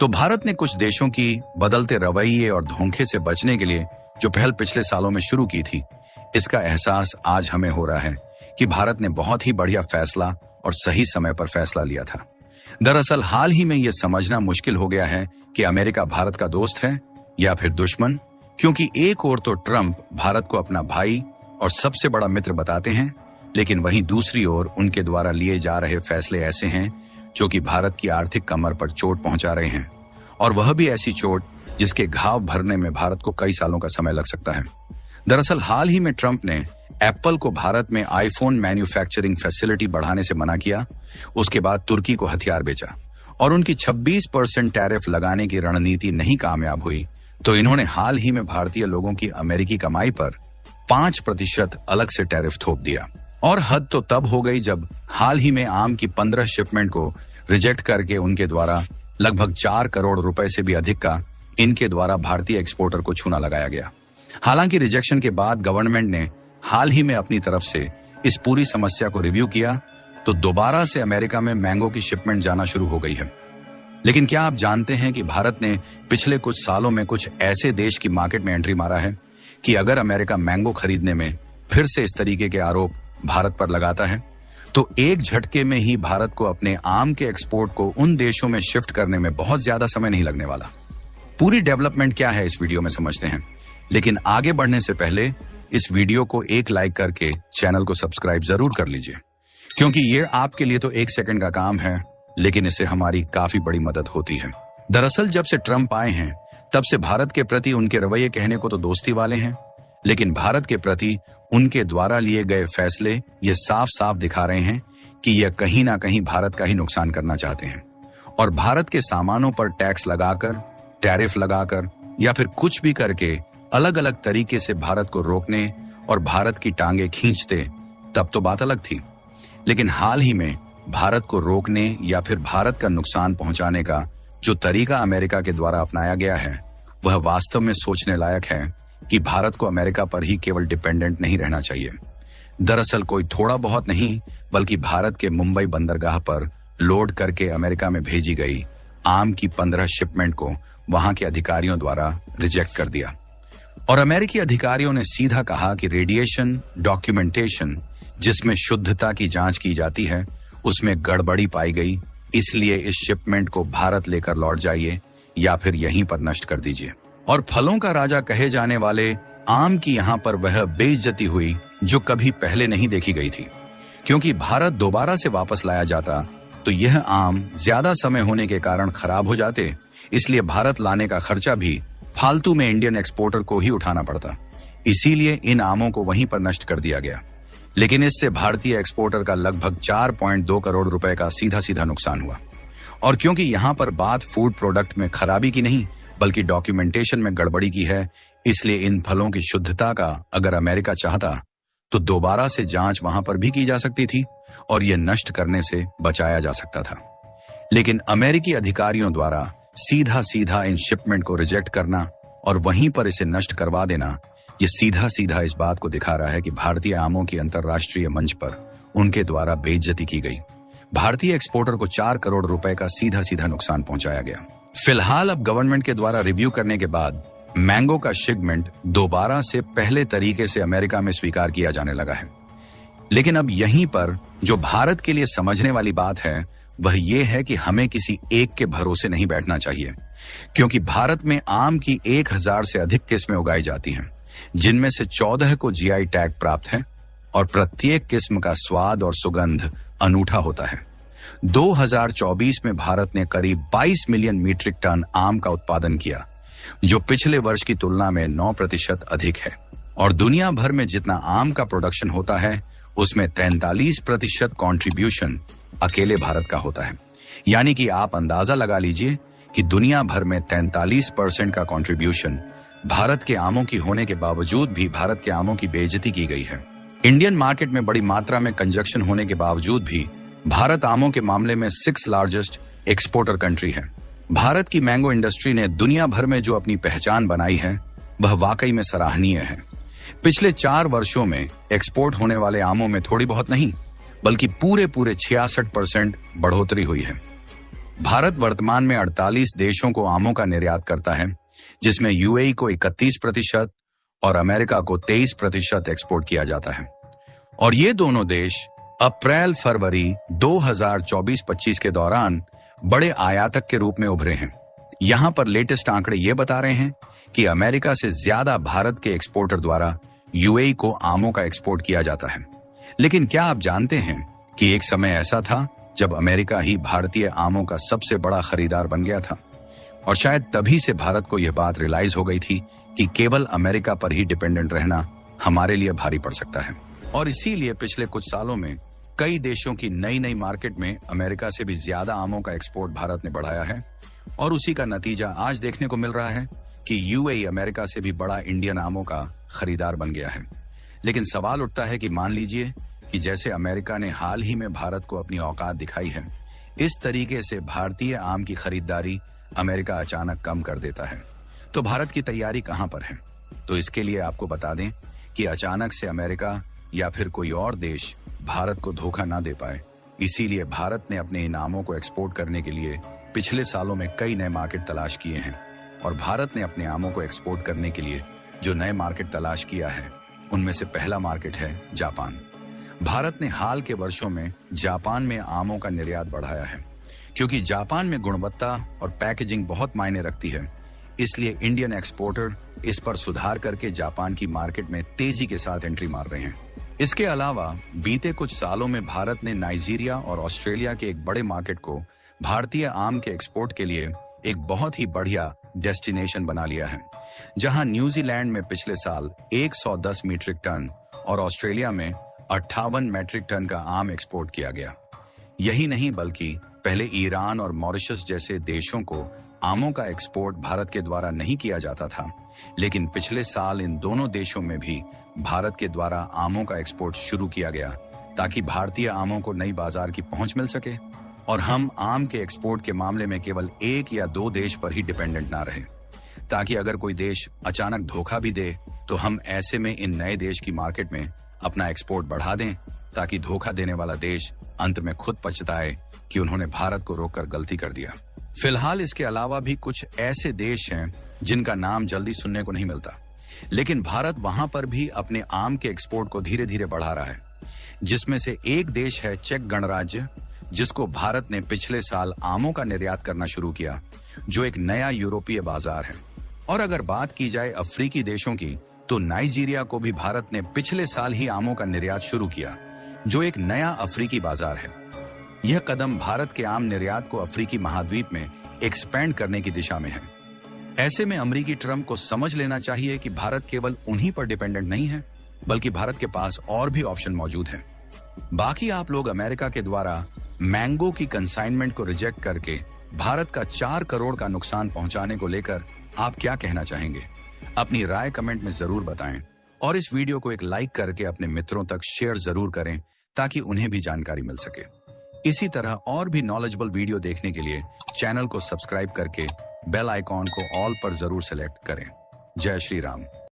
तो भारत ने कुछ देशों की बदलते रवैये और धोखे से बचने के लिए जो पहल पिछले सालों में शुरू की थी, इसका एहसास आज हमें हो रहा है कि भारत ने बहुत ही बढ़िया फैसला और सही समय पर फैसला लिया था। दरअसल हाल ही में यह समझना मुश्किल हो गया है कि अमेरिका भारत का दोस्त है या फिर दुश्मन, क्योंकि एक ओर तो ट्रंप भारत को अपना भाई और सबसे बड़ा मित्र बताते हैं, लेकिन वहीं दूसरी ओर उनके द्वारा लिए जा रहे फैसले ऐसे हैं जो कि भारत की आर्थिक कमर पर चोट पहुंचा रहे हैं, और वह भी ऐसी चोट जिसके घाव भरने में भारत को कई सालों का समय लग सकता है। दरअसल हाल ही में ट्रंप ने एप्पल को भारत में आईफोन मैन्युफैक्चरिंग फैसिलिटी बढ़ाने से मना किया, उसके बाद तुर्की को हथियार बेचा और उनकी 26% टैरिफ लगाने की रणनीति नहीं कामयाब हुई, तो इन्होंने हाल ही में भारतीय लोगों की अमेरिकी कमाई पर 5% अलग से टैरिफ थोप दिया। और हद तो तब हो गई जब हाल ही में आम की 15 शिपमेंट को रिजेक्ट करके उनके द्वारा लगभग 4 करोड़ रुपए से भी अधिक का इनके द्वारा भारतीय एक्सपोर्टर को छूना लगाया गया। हालांकि रिजेक्शन के बाद गवर्नमेंट ने हाल ही में अपनी तरफ से इस पूरी समस्या को रिव्यू किया, तो दोबारा से अमेरिका में मैंगो की शिपमेंट जाना शुरू हो गई है। लेकिन क्या आप जानते हैं कि भारत ने पिछले कुछ सालों में कुछ ऐसे देश की मार्केट में एंट्री मारा है कि अगर अमेरिका मैंगो खरीदने में फिर से इस तरीके के आरोप भारत पर लगाता है, तो एक झटके में ही भारत को अपने आम के एक्सपोर्ट को उन देशों में शिफ्ट करने में बहुत ज्यादा समय नहीं लगने वाला। पूरी डेवलपमेंट क्या है इस वीडियो में समझते हैं, लेकिन आगे बढ़ने से पहले इस वीडियो को एक लाइक करके चैनल को सब्सक्राइब जरूर कर लीजिए, क्योंकि ये आपके लिए तो 1 सेकंड का काम है, लेकिन इससे हमारी काफी बड़ी मदद होती है। दरअसल जब से ट्रंप आए हैं तब से भारत के प्रति उनके रवैये कहने को तो दोस्ती वाले हैं, लेकिन भारत के प्रति उनके द्वारा लिए गए फैसले ये साफ साफ दिखा रहे हैं कि यह कहीं ना कहीं भारत का ही नुकसान करना चाहते हैं, और भारत के सामानों पर टैक्स लगाकर, टैरिफ लगाकर या फिर कुछ भी करके अलग अलग तरीके से भारत को रोकने और भारत की टांगे खींचते, तब तो बात अलग थी। लेकिन हाल ही में भारत को रोकने या फिर भारत का नुकसान पहुंचाने का जो तरीका अमेरिका के द्वारा अपनाया गया है, वह वास्तव में सोचने लायक है कि भारत को अमेरिका पर ही केवल डिपेंडेंट नहीं रहना चाहिए। दरअसल कोई थोड़ा बहुत नहीं, बल्कि भारत के मुंबई बंदरगाह पर लोड करके अमेरिका में भेजी गई आम की 15 शिपमेंट को वहां के अधिकारियों द्वारा रिजेक्ट कर दिया, और अमेरिकी अधिकारियों ने सीधा कहा कि रेडिएशन डॉक्यूमेंटेशन जिसमें शुद्धता की जांच की जाती है उसमें गड़बड़ी पाई गई, इसलिए इस शिपमेंट को भारत लेकर लौट जाइए या फिर यहीं पर नष्ट कर दीजिए। और फलों का राजा कहे जाने वाले आम की यहाँ पर वह बेइज्जती हुई जो कभी पहले नहीं देखी गई थी, क्योंकि भारत दोबारा से वापस लाया जाता तो यह आम ज्यादा समय होने के कारण खराब हो जाते, इसलिए भारत लाने का खर्चा भी फालतू में इंडियन एक्सपोर्टर को ही उठाना पड़ता। इसीलिए इन आमों को वहीं पर नष्ट कर दिया गया, लेकिन इससे भारतीय एक्सपोर्टर का लगभग 4.2 करोड़ रुपए का सीधा सीधा नुकसान हुआ। और क्योंकि यहाँ पर बात फूड प्रोडक्ट में खराबी की नहीं बल्कि डॉक्यूमेंटेशन में गड़बड़ी की है, इसलिए इन फलों की शुद्धता का अगर अमेरिका चाहता तो दोबारा से जांच वहां पर भी की जा सकती थी और यह नष्ट करने से बचाया जा सकता था। लेकिन अमेरिकी अधिकारियों द्वारा सीधा सीधा इन शिपमेंट को रिजेक्ट करना और वहीं पर इसे नष्ट करवा देना, ये सीधा सीधा इस बात को दिखा रहा है कि भारतीय आमों की अंतर्राष्ट्रीय मंच पर उनके द्वारा बेइज्जती की गई। भारतीय एक्सपोर्टर को 4 करोड़ रुपए का सीधा सीधा नुकसान पहुंचाया गया। फिलहाल अब गवर्नमेंट के द्वारा रिव्यू करने के बाद मैंगो का शिपमेंट दोबारा से पहले तरीके से अमेरिका में स्वीकार किया जाने लगा है। लेकिन अब यहीं पर जो भारत के लिए समझने वाली बात है वह यह है कि हमें किसी एक के भरोसे नहीं बैठना चाहिए, क्योंकि भारत में आम की 1000 से अधिक किस्में उगाई जाती हैं, जिनमें से 14 को जीआई टैग प्राप्त है और प्रत्येक किस्म का स्वाद और सुगंध अनूठा होता है। 2024 में भारत ने करीब 22 मिलियन मीट्रिक टन आम का उत्पादन किया, जो पिछले वर्ष की तुलना में 9% अधिक है, और दुनिया भर में जितना आम का प्रोडक्शन होता है उसमें 43% कंट्रीब्यूशन अकेले भारत का होता है। यानी कि आप अंदाजा लगा लीजिए कि दुनिया भर में 43% का कंट्रीब्यूशन भारत के आमों की होने के बावजूद भी भारत के आमों की बेइज्जती की गई है। इंडियन मार्केट में बड़ी मात्रा में कंजक्शन होने के बावजूद भी भारत आमों के मामले में 6th लार्जेस्ट एक्सपोर्टर कंट्री है। भारत की मैंगो इंडस्ट्री ने दुनिया भर में जो अपनी पहचान बनाई है वह वाकई में सराहनीय है। पिछले 4 वर्षों में एक्सपोर्ट होने वाले आमों में थोड़ी बहुत नहीं बल्कि पूरे 66% बढ़ोतरी हुई है। भारत वर्तमान में 48 देशों को आमों का निर्यात करता है, जिसमें यूएई को 31% और अमेरिका को 23% एक्सपोर्ट किया जाता है। और ये दोनों देश अप्रैल फरवरी 2024-25 के दौरान बड़े आयातक के रूप में उभरे हैं। यहां पर लेटेस्ट आंकड़े ये बता रहे हैं कि अमेरिका से ज्यादा भारत के एक्सपोर्टर द्वारा यूएई को आमों का एक्सपोर्ट किया जाता है। लेकिन क्या आप जानते हैं कि एक समय ऐसा था जब अमेरिका ही भारतीय आमों का सबसे बड़ा खरीदार बन गया था, और शायद तभी से भारत को यह बात रियलाइज हो गई थी कि केवल अमेरिका पर ही डिपेंडेंट रहना हमारे लिए भारी पड़ सकता है। और इसीलिए पिछले कुछ सालों में कई देशों की नई नई मार्केट में अमेरिका से भी ज्यादा आमों का एक्सपोर्ट भारत ने बढ़ाया है, और उसी का नतीजा आज देखने को मिल रहा है कि यूएई अमेरिका से भी बड़ा इंडियन आमों का खरीदार बन गया है। लेकिन सवाल उठता है कि मान लीजिए कि जैसे अमेरिका ने हाल ही में भारत को अपनी औकात दिखाई है, इस तरीके से भारतीय आम की खरीदारी अमेरिका अचानक कम कर देता है, तो भारत की तैयारी कहां पर है? तो इसके लिए आपको बता दें कि अचानक से अमेरिका या फिर कोई और देश भारत को धोखा ना दे पाए, इसीलिए भारत ने अपने इन आमों को एक्सपोर्ट करने के लिए पिछले सालों में कई नए मार्केट तलाश किए हैं। और भारत ने अपने आमों को एक्सपोर्ट करने के लिए जो नए मार्केट तलाश किया है, उनमें से पहला मार्केट है जापान। भारत ने हाल के वर्षों में जापान में आमों का निर्यात बढ़ाया है, क्योंकि जापान में गुणवत्ता और पैकेजिंग बहुत मायने रखती है। इसलिए इंडियन एक्सपोर्टर इस पर सुधार करके जापान की मार्केट में तेजी के साथ एंट्री मार रहे हैं। इसके अलावा बीते कुछ सालों में भारत ने नाइजीरिया और ऑस्ट्रेलिया के एक बड़े मार्केट को भारतीय आम के एक्सपोर्ट के लिए एक बहुत ही बढ़िया डेस्टिनेशन बना लिया है, जहां न्यूजीलैंड में पिछले साल 110 मीट्रिक टन और ऑस्ट्रेलिया में 58 मीट्रिक टन का आम एक्सपोर्ट किया गया। यही नहीं बल्कि पहले ईरान और मॉरिशस जैसे देशों को आमों का एक्सपोर्ट भारत के द्वारा नहीं किया जाता था, लेकिन पिछले साल इन दोनों देशों में भी भारत के द्वारा आमों का एक्सपोर्ट शुरू किया गया, ताकि भारतीय आमों को नई बाजार की पहुंच मिल सके और हम आम के एक्सपोर्ट के मामले में केवल एक या दो देश पर ही डिपेंडेंट ना रहे, ताकि अगर कोई देश अचानक धोखा भी दे तो हम ऐसे में इन नए देश की मार्केट में अपना एक्सपोर्ट बढ़ा दें, ताकि धोखा देने वाला देश अंत में खुद पछताए कि उन्होंने भारत को रोककर गलती कर दिया। फिलहाल इसके अलावा भी कुछ ऐसे देश हैं जिनका नाम जल्दी सुनने को नहीं मिलता, लेकिन भारत वहां पर भी अपने आम के एक्सपोर्ट को धीरे धीरे बढ़ा रहा है, जिसमें से एक देश है चेक गणराज्य, जिसको भारत ने पिछले साल आमों का निर्यात करना शुरू किया, जो एक नया यूरोपीय बाजार है। और अगर बात की जाए अफ्रीकी देशों की, तो नाइजीरिया को भी भारत ने पिछले साल ही आमों का निर्यात शुरू किया, जो एक नया अफ्रीकी बाजार है। यह कदम भारत के आम निर्यात को अफ्रीकी महाद्वीप में एक्सपेंड करने की दिशा में है। ऐसे में अमेरिकी ट्रम्प को समझ लेना चाहिए कि भारत केवल उन्हीं पर डिपेंडेंट नहीं है, बल्कि भारत के पास और भी ऑप्शन मौजूद हैं। बाकी आप लोग अमेरिका के द्वारा मैंगो की कंसाइनमेंट को रिजेक्ट करके भारत का 4 करोड़ का नुकसान पहुंचाने को लेकर आप क्या कहना चाहेंगे? अपनी राय कमेंट में जरूर बताएं, और इस वीडियो को एक लाइक करके अपने मित्रों तक शेयर जरूर करें, ताकि उन्हें भी जानकारी मिल सके। इसी तरह और भी नॉलेजेबल वीडियो देखने के लिए चैनल को सब्सक्राइब करके बेल आइकॉन को ऑल पर जरूर सेलेक्ट करें। जय श्री राम।